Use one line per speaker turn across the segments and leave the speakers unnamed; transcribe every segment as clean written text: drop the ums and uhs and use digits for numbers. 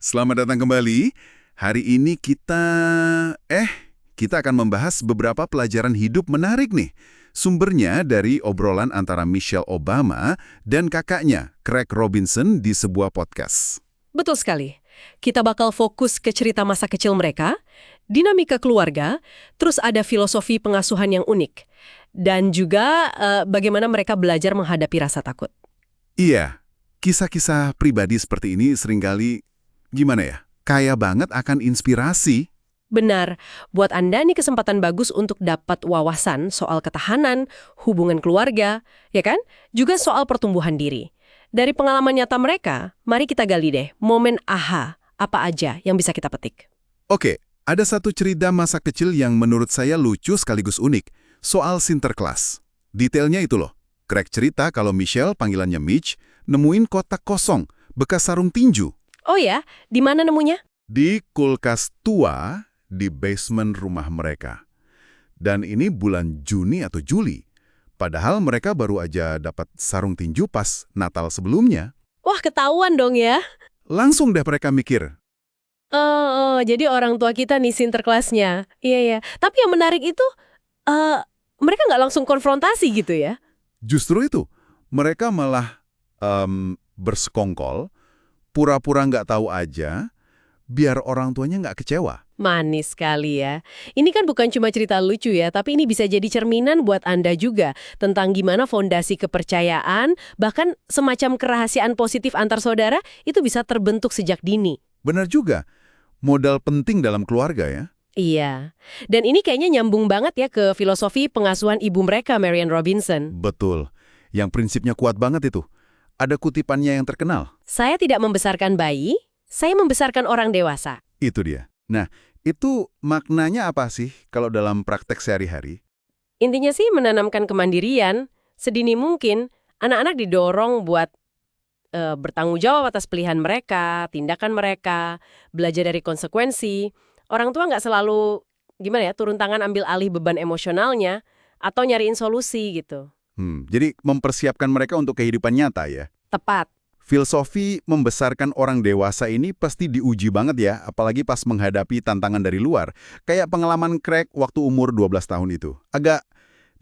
Selamat datang kembali. Hari ini kita akan membahas beberapa pelajaran hidup menarik nih. Sumbernya dari obrolan antara Michelle Obama dan kakaknya, Craig Robinson di sebuah podcast.
Betul sekali. Kita bakal fokus ke cerita masa kecil mereka, dinamika keluarga, terus ada filosofi pengasuhan yang unik. Dan juga bagaimana mereka belajar menghadapi rasa takut.
Iya, kisah-kisah pribadi seperti ini seringkali, gimana ya, kaya banget akan inspirasi.
Benar, buat Anda nih kesempatan bagus untuk dapat wawasan soal ketahanan, hubungan keluarga, ya kan? Juga soal pertumbuhan diri. Dari pengalaman nyata mereka, mari kita gali deh momen aha, apa aja yang bisa kita petik.
Oke, ada satu cerita masa kecil yang menurut saya lucu sekaligus unik, soal Sinterklas. Detailnya itu loh, Craig cerita kalau Michelle, panggilannya Mitch, nemuin kotak kosong, bekas sarung tinju.
Oh ya, di mana nemunya?
Di kulkas tua di basement rumah mereka. Dan ini bulan Juni atau Juli. Padahal mereka baru aja dapat sarung tinju pas Natal sebelumnya.
Wah, ketahuan dong ya.
Langsung deh mereka mikir,
Jadi orang tua kita nih Sinterklasnya. Iya, iya. Tapi yang menarik itu, mereka nggak langsung konfrontasi gitu ya?
justru itu. Mereka malah bersekongkol, pura-pura nggak tahu aja, biar orang tuanya nggak kecewa.
Manis sekali ya. Ini kan bukan cuma cerita lucu ya, tapi ini bisa jadi cerminan buat Anda juga tentang gimana fondasi kepercayaan, bahkan semacam kerahasiaan positif antar saudara itu bisa terbentuk sejak dini.
Benar juga, modal penting dalam keluarga ya.
Iya. Dan ini kayaknya nyambung banget ya ke filosofi pengasuhan ibu mereka, Marian Robinson.
Betul. Yang prinsipnya kuat banget itu. Ada kutipannya yang terkenal.
Saya tidak membesarkan bayi, saya membesarkan orang dewasa.
Itu dia. Nah, itu maknanya apa sih kalau dalam praktek sehari-hari?
Intinya sih menanamkan kemandirian, sedini mungkin anak-anak didorong buat bertanggung jawab atas pilihan mereka, tindakan mereka, belajar dari konsekuensi. Orang tua nggak selalu, gimana ya, turun tangan ambil alih beban emosionalnya, atau nyariin solusi gitu.
Jadi mempersiapkan mereka untuk kehidupan nyata ya.
Tepat.
Filosofi membesarkan orang dewasa ini pasti diuji banget ya, apalagi pas menghadapi tantangan dari luar. Kayak pengalaman Craig waktu umur 12 tahun itu. Agak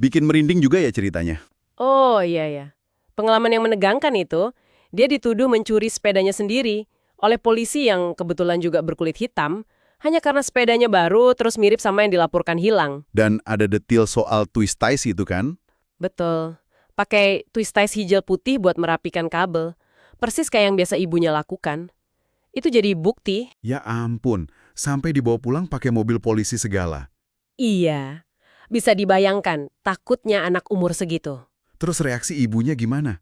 bikin merinding juga ya ceritanya.
Oh iya ya. Pengalaman yang menegangkan itu, dia dituduh mencuri sepedanya sendiri oleh polisi yang kebetulan juga berkulit hitam, hanya karena sepedanya baru terus mirip sama yang dilaporkan hilang.
Dan ada detail soal twist ties itu kan?
Betul. Pakai twist ties hijau putih buat merapikan kabel. Persis kayak yang biasa ibunya lakukan. Itu jadi bukti.
Ya ampun, sampai dibawa pulang pakai mobil polisi segala.
Iya. Bisa dibayangkan takutnya anak umur segitu.
Terus reaksi ibunya gimana?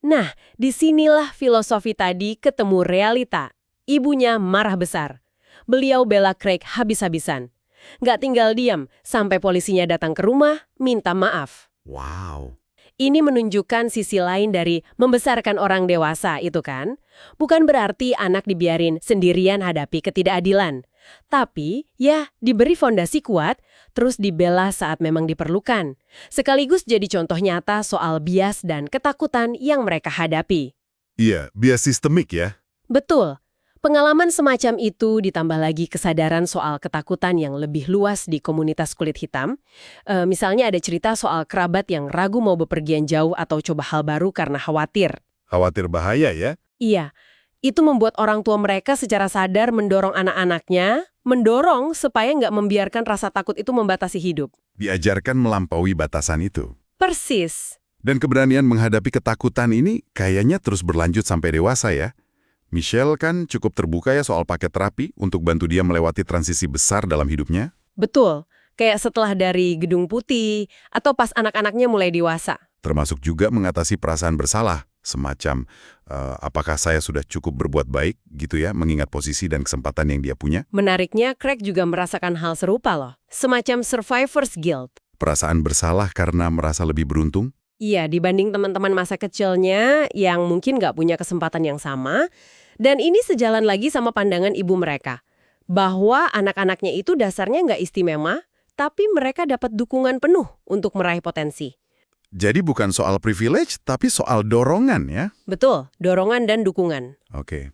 Nah, disinilah filosofi tadi ketemu realita. Ibunya marah besar. Beliau bela Craig habis-habisan. Nggak tinggal diam sampai polisinya datang ke rumah minta maaf.
Wow.
Ini menunjukkan sisi lain dari membesarkan orang dewasa itu kan. Bukan berarti anak dibiarin sendirian hadapi ketidakadilan. Tapi, ya diberi fondasi kuat, terus dibela saat memang diperlukan. Sekaligus jadi contoh nyata soal bias dan ketakutan yang mereka hadapi.
Iya, bias sistemik ya.
Betul. Pengalaman semacam itu ditambah lagi kesadaran soal ketakutan yang lebih luas di komunitas kulit hitam. Misalnya ada cerita soal kerabat yang ragu mau bepergian jauh atau coba hal baru karena khawatir.
Khawatir bahaya ya?
Iya, itu membuat orang tua mereka secara sadar mendorong anak-anaknya, mendorong supaya nggak membiarkan rasa takut itu membatasi hidup.
Diajarkan melampaui batasan itu.
Persis.
Dan keberanian menghadapi ketakutan ini kayaknya terus berlanjut sampai dewasa ya. Michelle kan cukup terbuka ya soal paket terapi untuk bantu dia melewati transisi besar dalam hidupnya.
Betul. Kayak setelah dari Gedung Putih, atau pas anak-anaknya mulai dewasa.
Termasuk juga mengatasi perasaan bersalah. Semacam, apakah saya sudah cukup berbuat baik gitu ya, mengingat posisi dan kesempatan yang dia punya.
Menariknya, Craig juga merasakan hal serupa loh. Semacam survivor's guilt.
Perasaan bersalah karena merasa lebih beruntung.
Iya, dibanding teman-teman masa kecilnya yang mungkin nggak punya kesempatan yang sama. Dan ini sejalan lagi sama pandangan ibu mereka. Bahwa anak-anaknya itu dasarnya nggak istimewa, tapi mereka dapat dukungan penuh untuk meraih potensi.
Jadi bukan soal privilege, tapi soal dorongan ya.
Betul, dorongan dan dukungan.
Oke.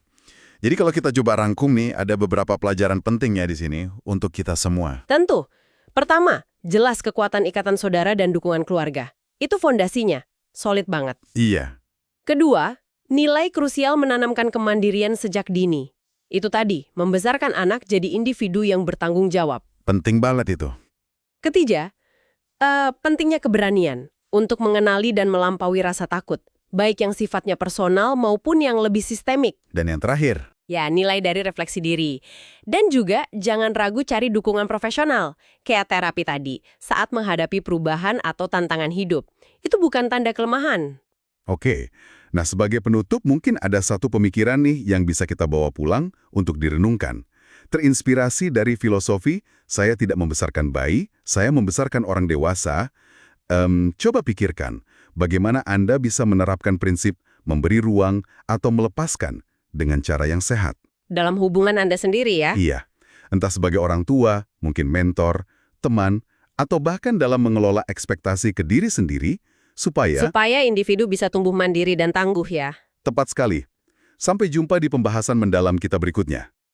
Jadi kalau kita coba rangkum nih, ada beberapa pelajaran penting ya di sini untuk kita semua.
Tentu. Pertama, jelas kekuatan ikatan saudara dan dukungan keluarga. Itu fondasinya. Solid banget.
Iya,
Kedua, nilai krusial menanamkan kemandirian sejak dini. Itu tadi, membesarkan anak jadi individu yang bertanggung jawab.
penting banget itu.
Ketiga, pentingnya keberanian untuk mengenali dan melampaui rasa takut, baik yang sifatnya personal maupun yang lebih sistemik.
Dan yang terakhir,
Ya, nilai dari refleksi diri. Dan juga jangan ragu cari dukungan profesional, kayak terapi tadi, saat menghadapi perubahan atau tantangan hidup. Itu bukan tanda kelemahan.
oke. Nah, sebagai penutup mungkin ada satu pemikiran nih yang bisa kita bawa pulang untuk direnungkan. Terinspirasi dari filosofi, saya tidak membesarkan bayi, saya membesarkan orang dewasa. Coba pikirkan, bagaimana Anda bisa menerapkan prinsip memberi ruang atau melepaskan dengan cara yang sehat.
Dalam hubungan Anda sendiri ya.
Iya, entah sebagai orang tua, mungkin mentor, teman, atau bahkan dalam mengelola ekspektasi ke diri sendiri, supaya
Supaya individu bisa tumbuh mandiri dan tangguh ya.
tepat sekali. Sampai jumpa di pembahasan mendalam kita berikutnya.